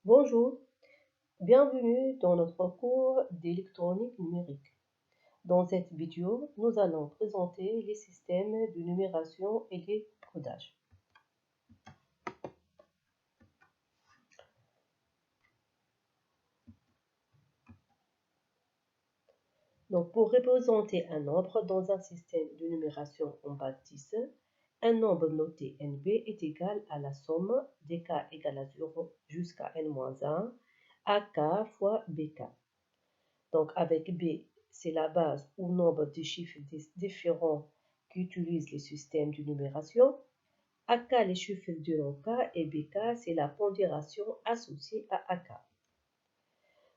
Bonjour, bienvenue dans notre cours d'électronique numérique. Dans cette vidéo, nous allons présenter les systèmes de numération et les codages. Donc, pour représenter un nombre dans un système de numération en base 10, un nombre noté NB est égal à la somme des k égale à 0 jusqu'à n-1 AK fois BK. Donc, avec B, c'est la base ou nombre de chiffres différents qui utilisent les systèmes de numération. AK, les chiffres de long K, et BK, c'est la pondération associée à AK.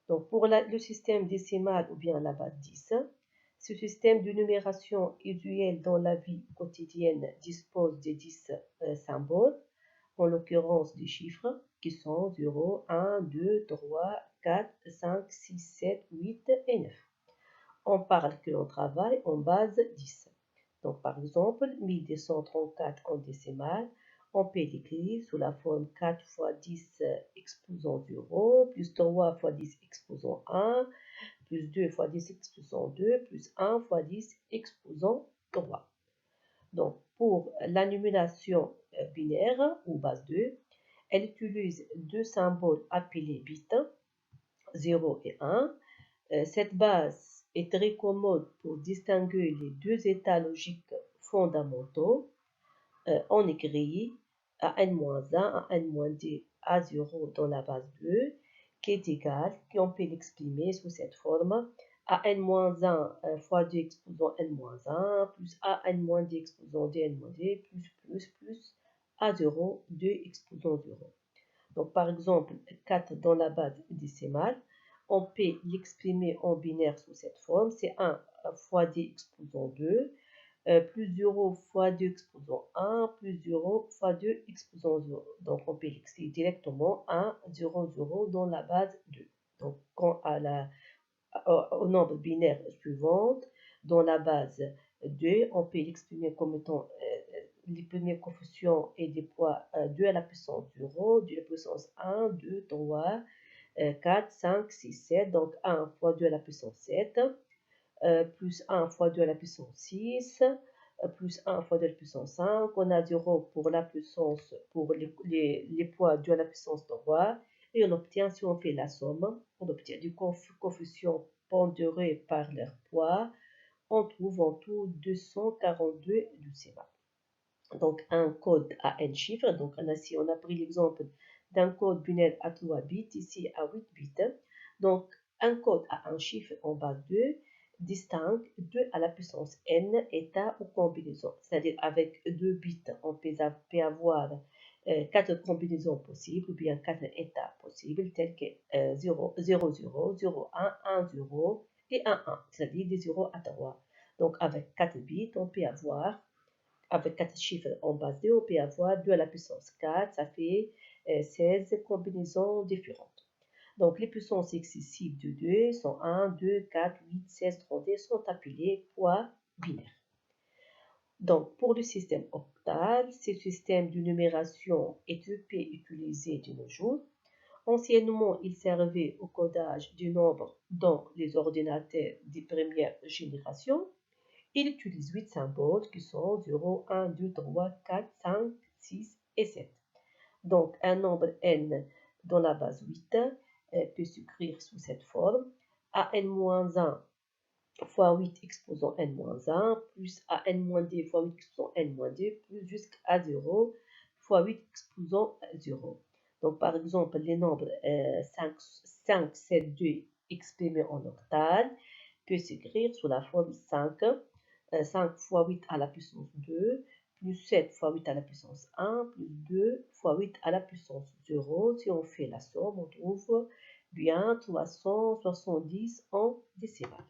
Donc, pour le système décimal ou bien la base 10, ce système de numération usuel dans la vie quotidienne dispose de 10 symboles, en l'occurrence des chiffres qui sont 0, 1, 2, 3, 4, 5, 6, 7, 8 et 9. On parle que l'on travaille en base 10. Donc, par exemple, 1234 en décimale, on peut l'écrire sous la forme 4 fois 10 exposant 0, plus 3 fois 10 exposant 1, plus 2 fois 10 exposant 2, plus 1 fois 10 exposant 3. Donc, pour l'annulation binaire ou base 2, elle utilise deux symboles appelés bits, 0 et 1. Cette base est très commode pour distinguer les deux états logiques fondamentaux. On écrit à n-1, à n-2, à 0 dans la base 2, qui est égal, qu'on peut l'exprimer sous cette forme, à n-1 fois 2 exposant n-1, plus à n-2 exposant 2 n-2, plus, à 0, 2 exposant 0. Donc, par exemple, 4 dans la base décimale, on peut l'exprimer en binaire sous cette forme. C'est 1 fois d exposant 2, plus 0 fois 2 exposant 1, plus 0 fois 2 exposant 0. Donc, on peut l'écrire directement 1, 0, 0 dans la base 2. Donc, quand au nombre binaire suivant, dans la base 2, on peut l'exprimer comme étant les premiers coefficients et des poids 2 à la puissance 0, 2 à la puissance 1, 2, 3, 4, 5, 6, 7. Donc 1 fois 2 à la puissance 7, plus 1 fois 2 à la puissance 6, plus 1 fois 2 à la puissance 5. On a 0 pour la puissance, pour les poids 2 à la puissance 3. Et on obtient, si on fait la somme, on obtient du coefficient pondéré par leur poids. On trouve en tout 242 décimales. Donc un code à n chiffres. Donc ici, on a pris l'exemple d'un code binaire à 3 bits, ici à 8 bits. Donc un code à un chiffre en base 2 distingue 2 à la puissance n états ou combinaisons. C'est-à-dire avec 2 bits, on peut avoir 4 combinaisons possibles ou bien 4 états possibles tels que 0, 0, 0, 0, 1, 1, 0 et 1, 1, c'est-à-dire des 0 à 3. Donc avec 4 bits, on peut avoir, avec 4 chiffres en base 2, on peut avoir 2 à la puissance 4, ça fait 16 combinaisons différentes. Donc les puissances excessives de 2 sont 1, 2, 4, 8, 16, 32, sont appelées poids binaires. Donc pour le système octal, ce système de numération est peu utilisé de nos jours. Anciennement, il servait au codage du nombre dans les ordinateurs des premières générations. Il utilise 8 symboles qui sont 0, 1, 2, 3, 4, 5, 6 et 7. Donc un nombre n dans la base 8 peut s'écrire sous cette forme. A n-1 fois 8 exposant n-1 plus a n-2 fois 8 exposant n-2 plus jusqu'à 0 fois 8 exposant 0. Donc par exemple, les nombres 5, 7, 2 exprimés en octal peut s'écrire sous la forme 5. 5 fois 8 à la puissance 2, plus 7 fois 8 à la puissance 1, plus 2 fois 8 à la puissance 0. Si on fait la somme, on trouve bien 370 en décimale.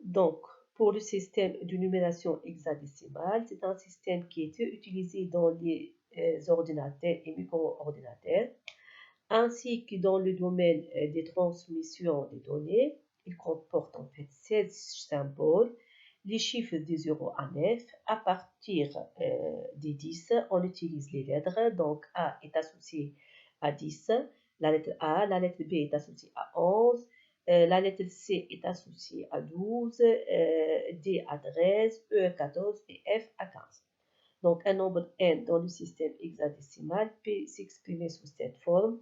Donc, pour le système de numération hexadécimale, c'est un système qui est utilisé dans les ordinateurs et micro-ordinateurs, ainsi que dans le domaine des transmissions des données. Il comporte en fait 16 symboles, les chiffres de 0 à 9. À partir des 10, on utilise les lettres. Donc A est associé à 10, La lettre A, la lettre B est associée à 11, la lettre C est associée à 12, D à 13, E à 14 et F à 15. Donc, un nombre n dans le système hexadécimal peut s'exprimer sous cette forme.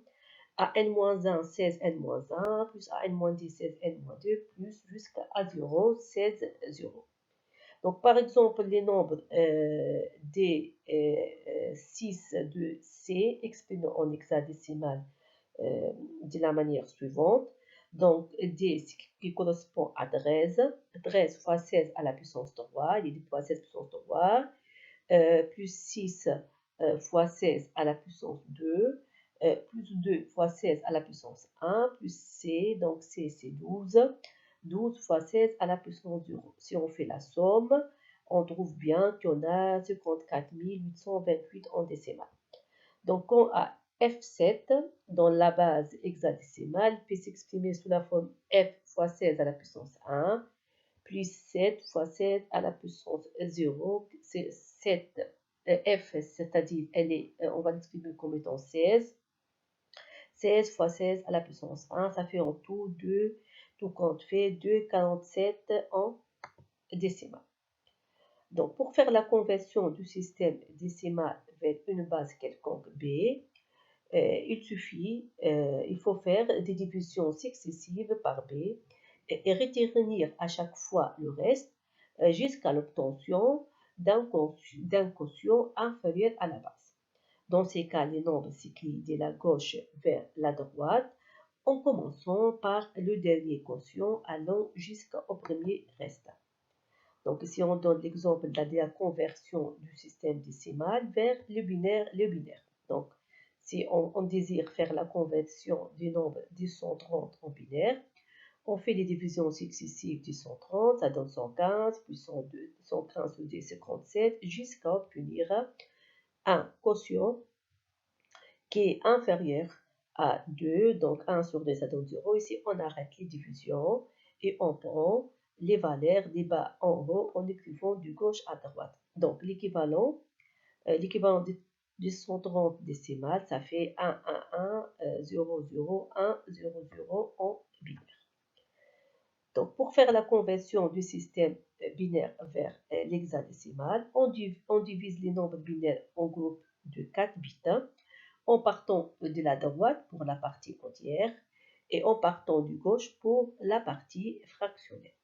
A n-1, 16 n-1, plus A n-2, 16 n-2, plus jusqu'à A0, 16, 0. Donc, par exemple, les nombres D6 de C exprimés en hexadécimal de la manière suivante. Donc, D qui correspond à 13, 13 fois 16 à la puissance 3, il est 10 fois 16 puissance 3, plus 6 fois 16 à la puissance 2, plus 2 fois 16 à la puissance 1, plus C, donc C c'est 12, 12 fois 16 à la puissance 0. Si on fait la somme, on trouve bien qu'on a 54 828 en décimale. Donc on a F7 dans la base hexadécimale peut s'exprimer sous la forme F fois 16 à la puissance 1, plus 7 fois 16 à la puissance 0, c'est 7 F, c'est-à-dire on va l'exprimer comme étant 16. 16 fois 16 à la puissance 1, ça fait en tout 2, tout compte fait 2,47 en décimale. Donc, pour faire la conversion du système décimal vers une base quelconque B, il faut faire des divisions successives par B et retenir à chaque fois le reste jusqu'à l'obtention d'un quotient inférieur à la base. Dans ces cas, les nombres s'écrivent de la gauche vers la droite en commençant par le dernier quotient allant jusqu'au premier restant. Donc ici, on donne l'exemple de la conversion du système décimal vers le binaire. Donc, si on désire faire la conversion du nombre 230 en binaire, on fait les divisions successives du 130, ça donne 115, plus 102, 115 plus 2, 57, jusqu'à obtenir un quotient qui est inférieur à 2, donc 1 sur 2, ça donne 0. Ici, on arrête les divisions et on prend les valeurs des bas en haut en écrivant de gauche à droite. Donc, l'équivalent de 130 décimales, ça fait 1, 1, 1, 0, 0, 1, 0, 0 en binaire. Donc, pour faire la conversion du système binaire vers l'hexadécimal, on divise les nombres binaires en groupes de 4 bits, en partant de la droite pour la partie entière et en partant du gauche pour la partie fractionnelle.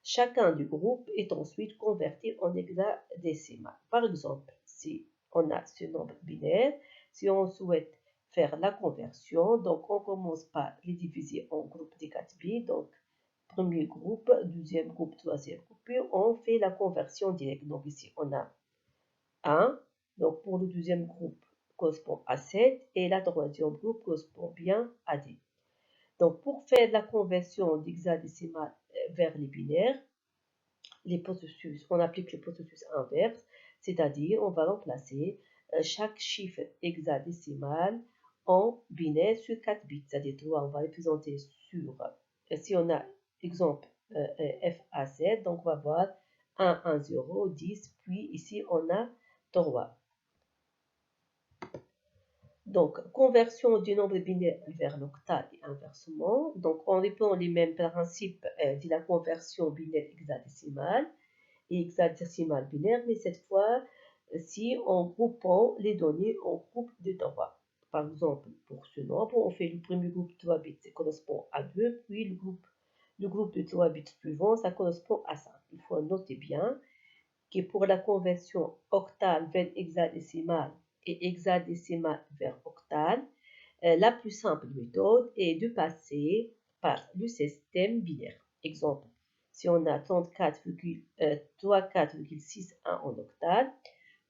Chacun du groupe est ensuite converti en hexadécimal. Par exemple, si on a ce nombre binaire, si on souhaite faire la conversion, donc on commence par les diviser en groupes de 4 bits, donc premier groupe, deuxième groupe, troisième groupe, puis on fait la conversion directe. Donc ici, on a 1, donc pour le deuxième groupe, correspond à 7 et la troisième groupe correspond bien à 10. Donc pour faire la conversion d'hexadécimal vers les binaires, on applique le processus inverse, c'est-à-dire on va remplacer chaque chiffre hexadécimal en binaire sur 4 bits, c'est-à-dire 3, on va représenter sur, si on a exemple FA7, donc on va voir 1, 1, 0, 10, puis ici on a 3. Donc, conversion du nombre binaire vers l'octal et inversement. Donc, on reprend les mêmes principes de la conversion binaire hexadécimale et hexadécimale binaire, mais cette fois, si en groupant les données en groupes de 3. Par exemple, pour ce nombre, on fait le premier groupe de 3 bits, ça correspond à 2, puis le groupe de 3 bits suivant, ça correspond à 5. Il faut noter bien que pour la conversion octale vers hexadécimale et hexadécimale vers octale, la plus simple méthode est de passer par le système binaire. Exemple, si on a 34,61 en octale,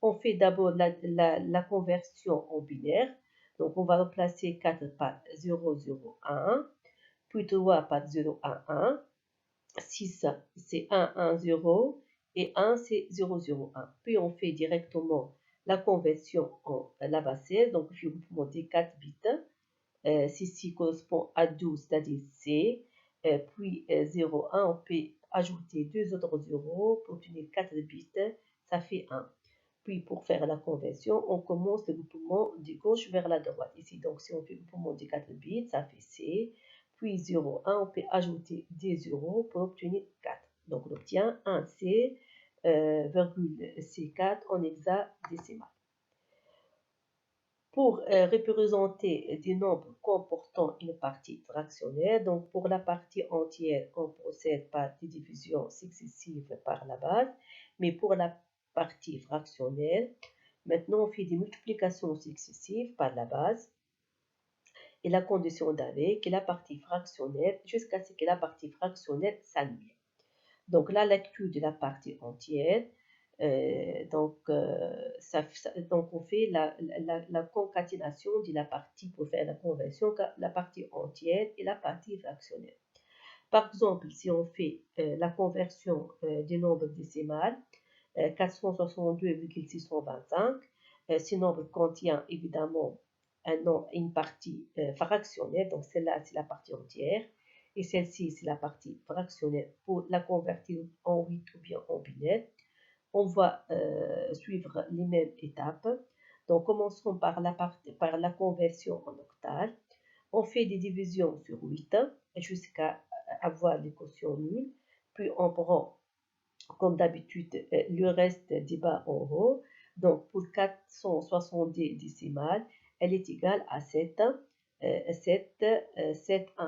on fait d'abord la conversion en binaire. Donc, on va remplacer 4 par 0,0,1, puis 3 par 0,1,1, 6 c'est 1,1,0 et 1 c'est 0,0,1. Puis on fait directement la conversion en la base 16, donc je vous montre 4 bits. Ceci correspond à 12, c'est-à-dire C, puis 0,1, on peut ajouter deux autres zéros pour obtenir 4 bits, ça fait 1. Puis, pour faire la conversion, on commence le groupement de gauche vers la droite. Ici, donc, si on fait le groupement des 4 bits, ça fait C, puis 0, 1, on peut ajouter des zéros pour obtenir 4. Donc, on obtient 1 C, virgule C4 en hexadécimal. Pour représenter des nombres comportant une partie fractionnelle, donc pour la partie entière, on procède par des divisions successives par la base, mais pour la partie fractionnelle, maintenant on fait des multiplications successives par la base, et la condition d'arrêt qui est la partie fractionnelle jusqu'à ce que la partie fractionnelle s'annule. Donc la lecture de la partie entière, donc on fait la concaténation de la partie pour faire la conversion, la partie entière et la partie fractionnelle. Par exemple, si on fait la conversion des nombres décimales, 462,625, ce nombre contient évidemment une partie fractionnelle, donc celle-là c'est la partie entière, et celle-ci c'est la partie fractionnelle. Pour la convertir en 8 ou bien en binaire, on va suivre les mêmes étapes. Donc commençons par la conversion en octal. On fait des divisions sur 8 jusqu'à avoir des quotients nuls, puis on prend comme d'habitude le reste des bas en haut. Donc pour 470 décimales, elle est égale à 7,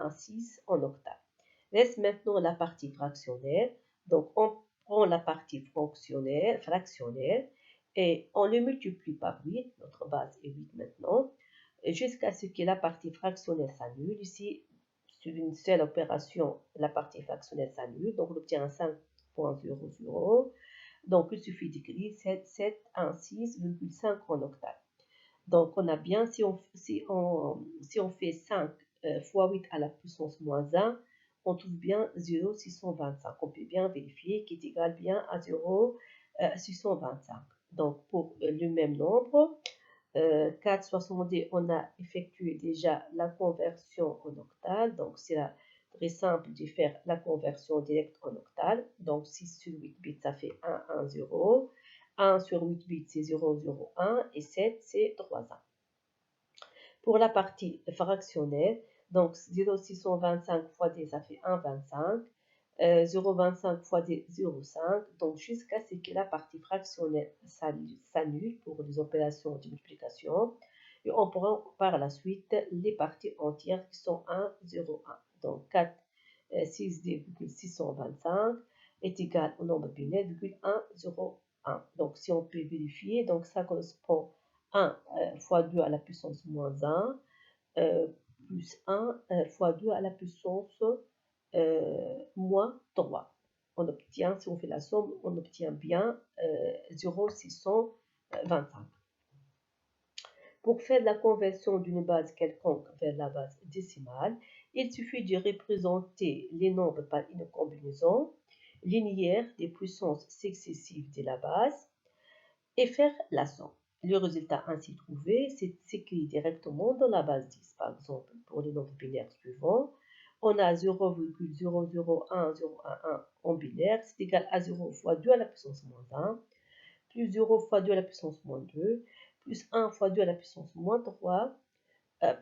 6 en octave. Reste maintenant la partie fractionnelle. Donc on prend la partie fractionnelle et on le multiplie par 8, notre base est 8 maintenant, jusqu'à ce que la partie fractionnelle s'annule. Ici, sur une seule opération, la partie fractionnelle s'annule, donc on obtient un 5,00. Donc il suffit d'écrire 716,5 en octave. Donc on a bien, si on fait 5 fois 8 à la puissance moins 1, on trouve bien 0,625. On peut bien vérifier qu'il est égal bien à 0,625. Donc pour le même nombre, 4,70, on a effectué déjà la conversion en octal. Donc c'est très simple de faire la conversion directe en octal. Donc 6 sur 8 bits, ça fait 1, 1, 0. 1 sur 8 bits, c'est 0, 0, 1. Et 7, c'est 3, 1. Pour la partie fractionnelle, donc 0,625 fois d, ça fait 1,25. 0,25 fois d, 0,5. Donc jusqu'à ce que la partie fractionnelle s'annule pour les opérations de multiplication. Et on prend par la suite les parties entières qui sont 1, 0, 1. Donc 4, 6,625 est égal au nombre binaire, 1, 0, 1. Donc si on peut vérifier, donc ça correspond 1 fois 2 à la puissance moins 1, plus 1 fois 2 à la puissance moins 3. On obtient, si on fait la somme, on obtient bien 0,625. Pour faire la conversion d'une base quelconque vers la base décimale, il suffit de représenter les nombres par une combinaison linéaire des puissances successives de la base et faire la somme. Le résultat ainsi trouvé s'écrit directement dans la base 10. Par exemple, pour les nombres binaires suivants, on a 0,001,011 en binaire, c'est égal à 0 fois 2 à la puissance moins 1, plus 0 fois 2 à la puissance moins 2, plus 1 fois 2 à la puissance moins 3,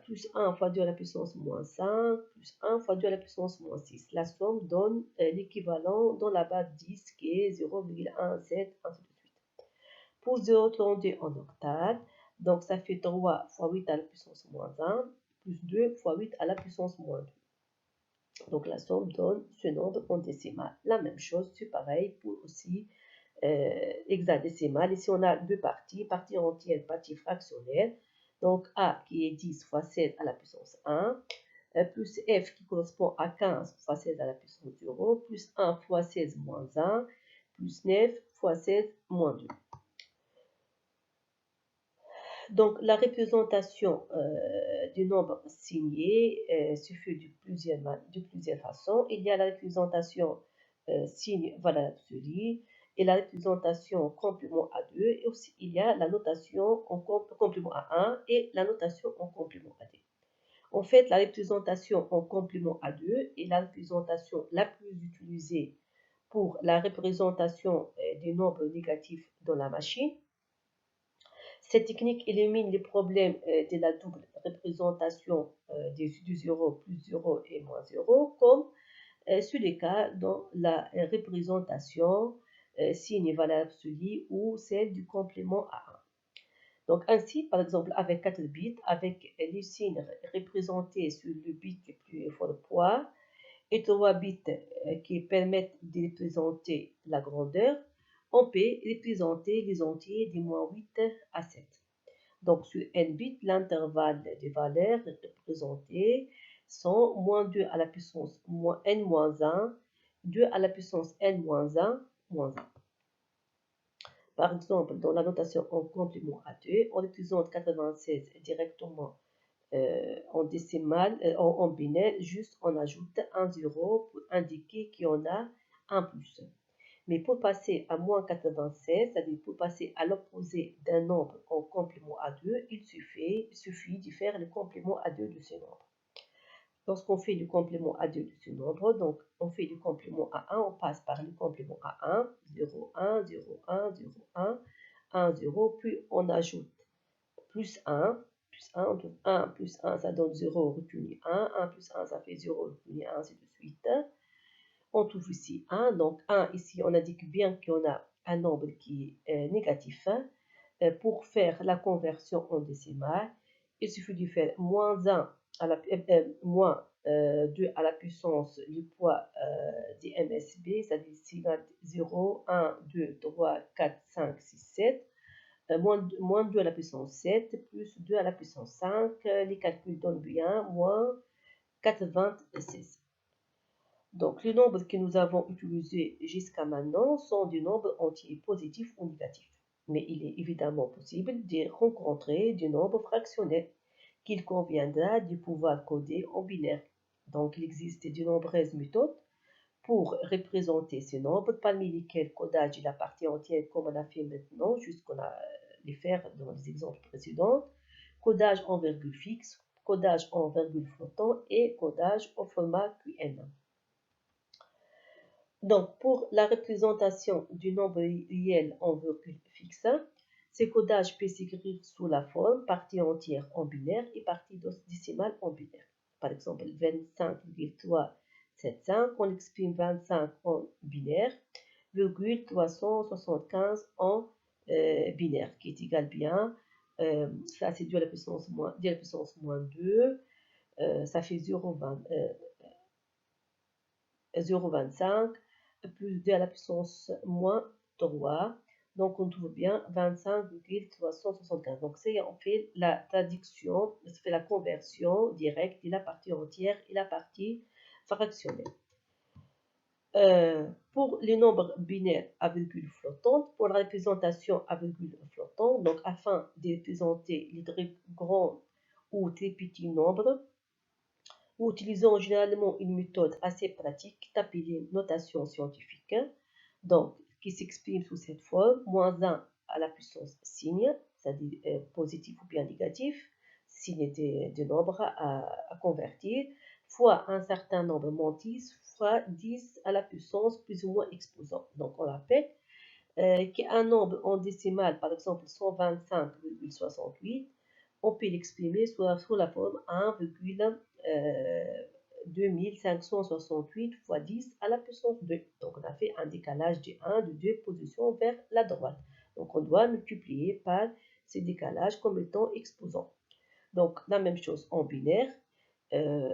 plus 1 fois 2 à la puissance moins 5, plus 1 fois 2 à la puissance moins 6. La somme donne l'équivalent dans la base 10 qui est 0,17, ainsi de suite. Pour 0,32 en octave, donc ça fait 3 fois 8 à la puissance moins 1, plus 2 fois 8 à la puissance moins 2. Donc la somme donne ce nombre en décimal. La même chose, c'est pareil pour aussi hexadécimal. Ici on a deux parties, partie entière, partie fractionnelle. Donc A qui est 10 fois 16 à la puissance 1, plus F qui correspond à 15 fois 16 à la puissance 0, plus 1 fois 16 moins 1, plus 9 fois 16 moins 2. Donc, la représentation du nombre signé se fait de plusieurs façons. Il y a la représentation signe valeur absolue et la représentation complément à 2. Et aussi, il y a la notation en complément à 1 et la notation en complément à 2. En fait, la représentation en complément à 2 est la représentation la plus utilisée pour la représentation des nombres négatifs dans la machine. Cette technique élimine les problèmes de la double représentation du 0 plus 0 et moins 0, comme sur les cas dans la représentation signe valeur absolue ou celle du complément à 1. Donc ainsi, par exemple, avec 4 bits, avec les signes représentés sur le bit le plus fort poids et 3 bits qui permettent de représenter la grandeur, on peut représenter les entiers de moins 8 à 7. Donc sur n bits, l'intervalle des valeurs représentées sont moins 2 à la puissance n-1, 2 à la puissance n-1, moins 1. Par exemple, dans la notation en complément à 2, on représente 96 directement en décimale, en binaire, juste on ajoute un 0 pour indiquer qu'il y en a un plus. Mais pour passer à moins 96, c'est-à-dire pour passer à l'opposé d'un nombre en complément à 2, il suffit de faire le complément à 2 de ce nombre. Lorsqu'on fait le complément à 2 de ce nombre, donc on fait le complément à 1, on passe par le complément à 1, 0, 1, 0, 1, 0, 1, 1, 0, puis on ajoute plus 1, plus 1, donc 1 plus 1, ça donne 0, retenu 1, 1 plus 1, ça fait 0, retenu 1, ainsi de suite. On trouve ici 1, donc 1, ici on indique bien qu'on a un nombre qui est négatif. Pour faire la conversion en décimale, il suffit de faire moins 1 à la, moins 2 à la puissance du poids des MSB, c'est-à-dire 0, 1, 2, 3, 4, 5, 6, 7, moins 2 à la puissance 7, plus 2 à la puissance 5, les calculs donnent bien, moins 96. Donc, les nombres que nous avons utilisés jusqu'à maintenant sont des nombres entiers positifs ou négatifs. Mais il est évidemment possible de rencontrer des nombres fractionnels qu'il conviendra de pouvoir coder en binaire. Donc, il existe de nombreuses méthodes pour représenter ces nombres, parmi lesquels codage de la partie entière, comme on a fait maintenant, jusqu'on a les faire dans les exemples précédents, codage en virgule fixe, codage en virgule flottant et codage au format QN. Donc, pour la représentation du nombre réel en virgule fixe, ce codage peut s'écrire sous la forme partie entière en binaire et partie décimale en binaire. Par exemple, 25,375, on exprime 25 en binaire, virgule 375 en binaire, qui est égal bien, ça c'est 2 à la puissance moins 2, ça fait 0,25 plus 2 à la puissance moins 3. Donc, on trouve bien 25,375. Donc, c'est on fait la traduction, on fait la conversion directe de la partie entière et la partie fractionnelle. Pour les nombres binaires à virgule flottante, pour la représentation à virgule flottante, donc afin de représenter les très grands ou très petits nombres, nous utilisons généralement une méthode assez pratique appelée notation scientifique, donc qui s'exprime sous cette forme, moins 1 à la puissance signe, c'est-à-dire positif ou bien négatif, signe de nombres à convertir, fois un certain nombre mantis, fois 10 à la puissance plus ou moins exposant. Donc on rappelle qu'un nombre en décimale, par exemple 125,68, on peut l'exprimer sous la forme 1,2568 fois 10 à la puissance 2. Donc on a fait un décalage de 1 de 2 positions vers la droite. Donc on doit multiplier par ce décalage comme étant exposant. Donc la même chose en binaire,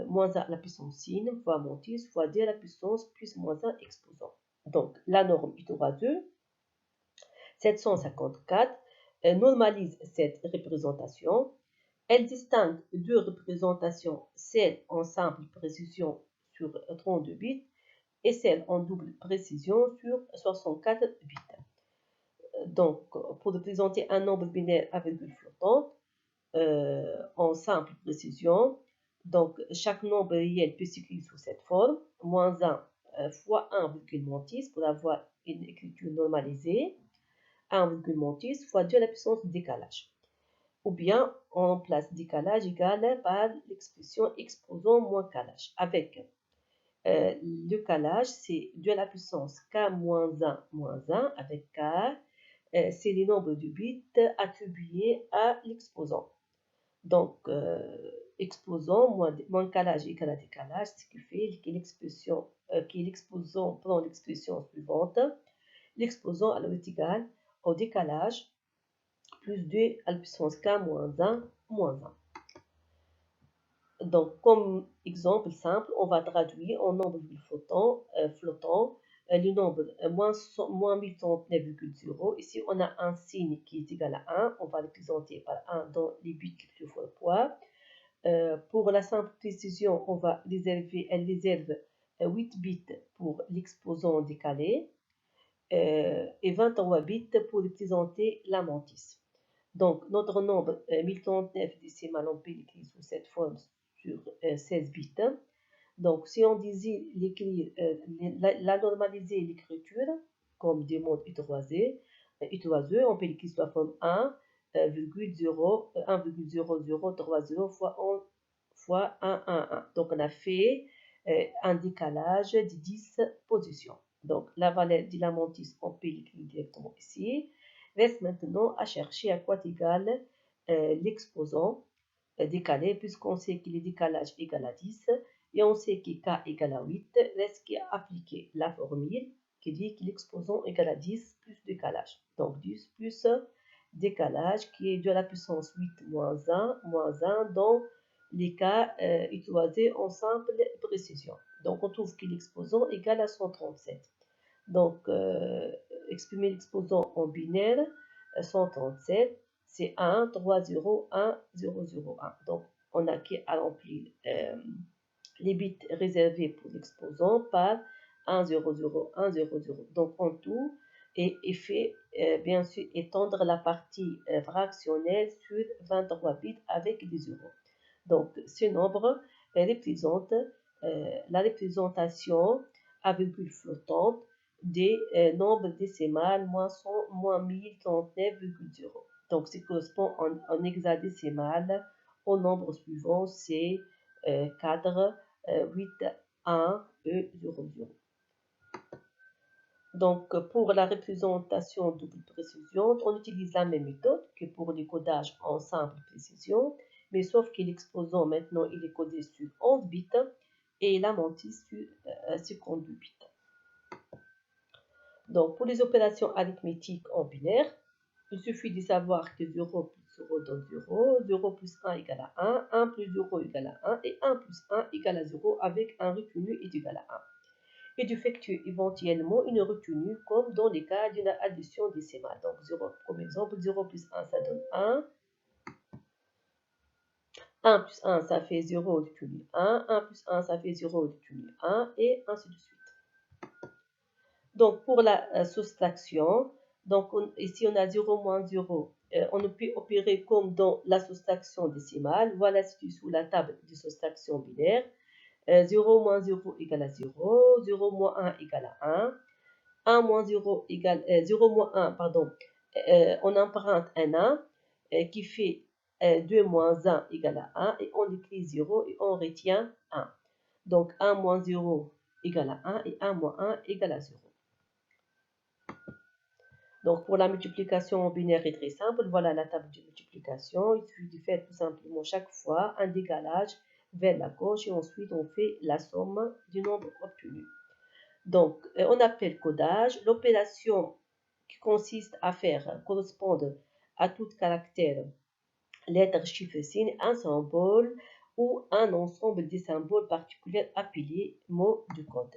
moins 1 à la puissance signe fois moins 10 fois 2 à la puissance plus moins 1 exposant. Donc la norme est au 2. 754 normalise cette représentation. Elle distingue deux représentations, celle en simple précision sur 32 bits et celle en double précision sur 64 bits. Donc, pour représenter un nombre binaire à virgule flottante, en simple précision, donc chaque nombre réel peut s'écrire sous cette forme, moins 1 fois 1 virgule moins 10 pour avoir une écriture normalisée, 1 virgule moins 10 fois 2 à la puissance du décalage. Ou bien on remplace décalage égal par l'expression exposant moins calage. Avec le calage, c'est 2 à la puissance k moins 1 avec k c'est le nombre de bits attribués à l'exposant. Donc, exposant moins calage égale à décalage, ce qui fait que l'exposant prend l'expression suivante. L'exposant alors est égal au décalage plus 2 à la puissance k moins 1 moins 1. Donc, comme exemple simple, on va traduire en nombre flottant, le nombre moins 1039,0. Ici, on a un signe qui est égal à 1. On va le présenter par 1 dans les bits qui plus fois poids. Pour la simple précision, on va réserve 8 bits pour l'exposant décalé et 23 bits pour représenter la mantis. Donc, notre nombre 1039 décimal, on peut l'écrire sous cette forme sur 16 bits. Donc, si on désire l'écrire, la normaliser l'écriture, comme demande U3E, on peut l'écrire sous la forme 1,0030 fois 1, 1, 1. Donc, on a fait un décalage de 10 positions. Donc, la valeur de la mantis, on peut l'écrire directement ici. Reste maintenant à chercher à quoi est égal l'exposant décalé, puisqu'on sait que le décalage égale à 10 et on sait que k égale à 8. Reste qu'à appliquer la formule qui dit que l'exposant égale à 10 plus décalage. Donc 10 plus décalage qui est de la puissance 8 moins 1 dans les cas utilisés en simple précision. Donc on trouve que l'exposant égale à 137. Donc, exprimer l'exposant en binaire, 137, c'est 1, 3, 0, 1, 0, 0, 1. Donc, on a qu'à remplir les bits réservés pour l'exposant par 1, 0, 0, 1, 0, 0. Donc, en tout, et fait, bien sûr, étendre la partie fractionnelle sur 23 bits avec des zéros. Donc, ce nombre représente la représentation à virgule flottante des nombres décimales moins 1039,0. Donc, ce correspond en hexadécimal au nombre suivant, c'est 4, 8, 1, E, 0, 0. Donc, pour la représentation double précision, on utilise la même méthode que pour les codages en simple précision, mais sauf que l'exposant maintenant il est codé sur 11 bits et la mantis sur 52 bits. Donc, pour les opérations arithmétiques en binaire, il suffit de savoir que 0 plus 0 donne 0, 0 plus 1 égale à 1, 1 plus 0 égale à 1 et 1 plus 1 égale à 0 avec un retenu est égal à 1. Et d'effectuer éventuellement une retenue comme dans les cas d'une addition décimale. Donc, 0, comme exemple, 0 plus 1, ça donne 1. 1 plus 1, ça fait 0 retenu 1. 1 plus 1, ça fait 0 retenu 1, et ainsi de suite. Donc, pour la soustraction, donc ici on a 0 moins 0. On peut opérer comme dans la soustraction décimale. Voilà situé sous la table de soustraction binaire. 0 moins 0 égale à 0. 0 moins 1 égale à 1. 1 moins 0 égale 0 moins 1, pardon. On emprunte un 1 qui fait 2 moins 1 égale à 1 et on écrit 0 et on retient 1. Donc 1 moins 0 égale à 1 et 1 moins 1 égale à 0. Donc, pour la multiplication en binaire est très simple. Voilà la table de multiplication. Il suffit de faire tout simplement chaque fois un décalage vers la gauche et ensuite on fait la somme du nombre obtenu. Donc, on appelle codage l'opération qui consiste à faire correspondre à tout caractère, lettre, chiffre, signe, un symbole ou un ensemble de symboles particuliers appelés mots de code.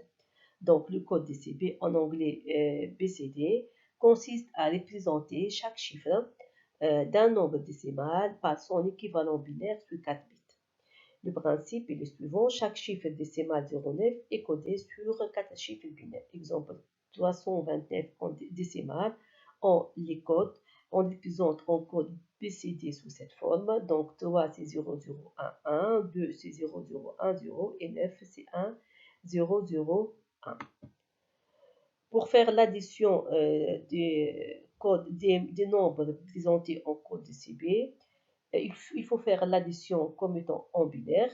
Donc, le code DCB, en anglais BCD, consiste à représenter chaque chiffre d'un nombre décimal par son équivalent binaire sur 4 bits. Le principe est le suivant, chaque chiffre décimal 0,9 est codé sur 4 chiffres binaires. Exemple, 329 en décimal, on les code, on les présente en code BCD sous cette forme. Donc 3 c'est 0011, 2 c'est 0010 et 9 c'est 1001. Pour faire l'addition des nombres présentés en code DCB, il faut faire l'addition comme étant en binaire.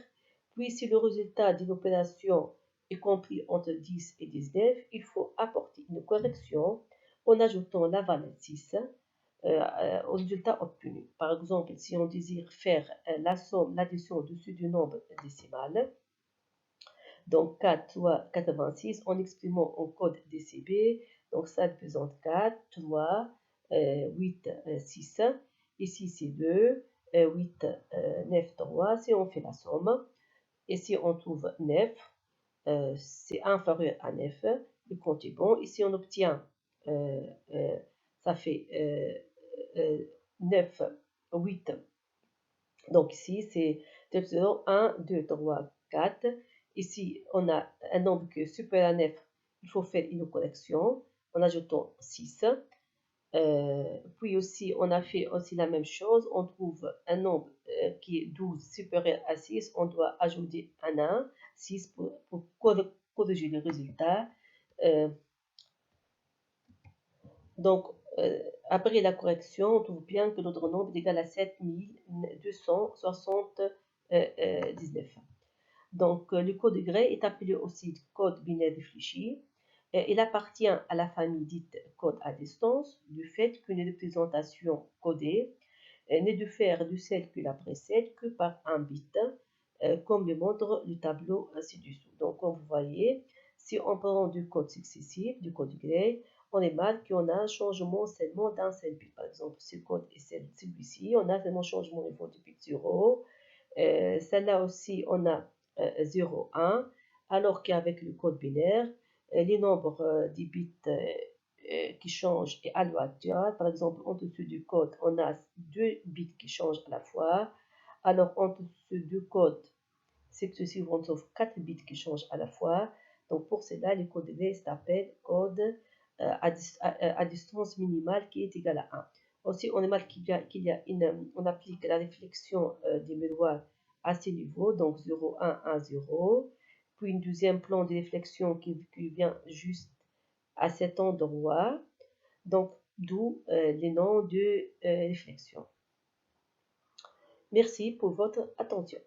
Puis, si le résultat d'une opération est compris entre 10 et 19, il faut apporter une correction en ajoutant la valeur 6 au résultat obtenu. Par exemple, si on désire faire la somme, l'addition au-dessus du nombre décimal, donc 4 fois 86 en exprimant en code DCB, donc ça représente 4, 3, 8, 6, ici c'est 2, 8, 9, 3, si on fait la somme, et si on trouve 9, c'est inférieur à 9, le compte est bon, ici on obtient, ça fait 9, 8, donc ici c'est 1, 2, 3, 4, ici on a un nombre qui est supérieur à 9, il faut faire une correction en ajoutant 6, puis aussi on a fait aussi la même chose, on trouve un nombre qui est 12 supérieur à 6, on doit ajouter un 1, 6 pour corriger le résultat. Donc, après la correction, on trouve bien que notre nombre est égal à 7279. Donc, le code gré est appelé aussi code binaire réfléchi. Il appartient à la famille dite code à distance, du fait qu'une représentation codée n'est de faire de celle qui la précède que par un bit, comme le montre le tableau ci-dessous. Donc, comme vous voyez, si on prend du code successif, du code gré, on remarque qu'on a un changement seulement d'un seul bit. Par exemple, ce code est celui-ci, on a seulement changement au niveau du bit 0. Celle-là aussi, on a 0, 1, alors qu'avec le code binaire, les nombres des bits qui changent est aléatoire. Par exemple, en dessous du code, on a 2 bits qui changent à la fois. Alors, en dessous du code successif, on trouve 4 bits qui changent à la fois. Donc, pour cela, le code D s'appelle code à distance minimale qui est égale à 1. Aussi, on remarque on applique la réflexion des miroirs à ces niveaux, donc 0, 1, 1, 0. Puis, une deuxième plan de réflexion qui vient juste à cet endroit, donc d'où les noms de réflexion. Merci pour votre attention.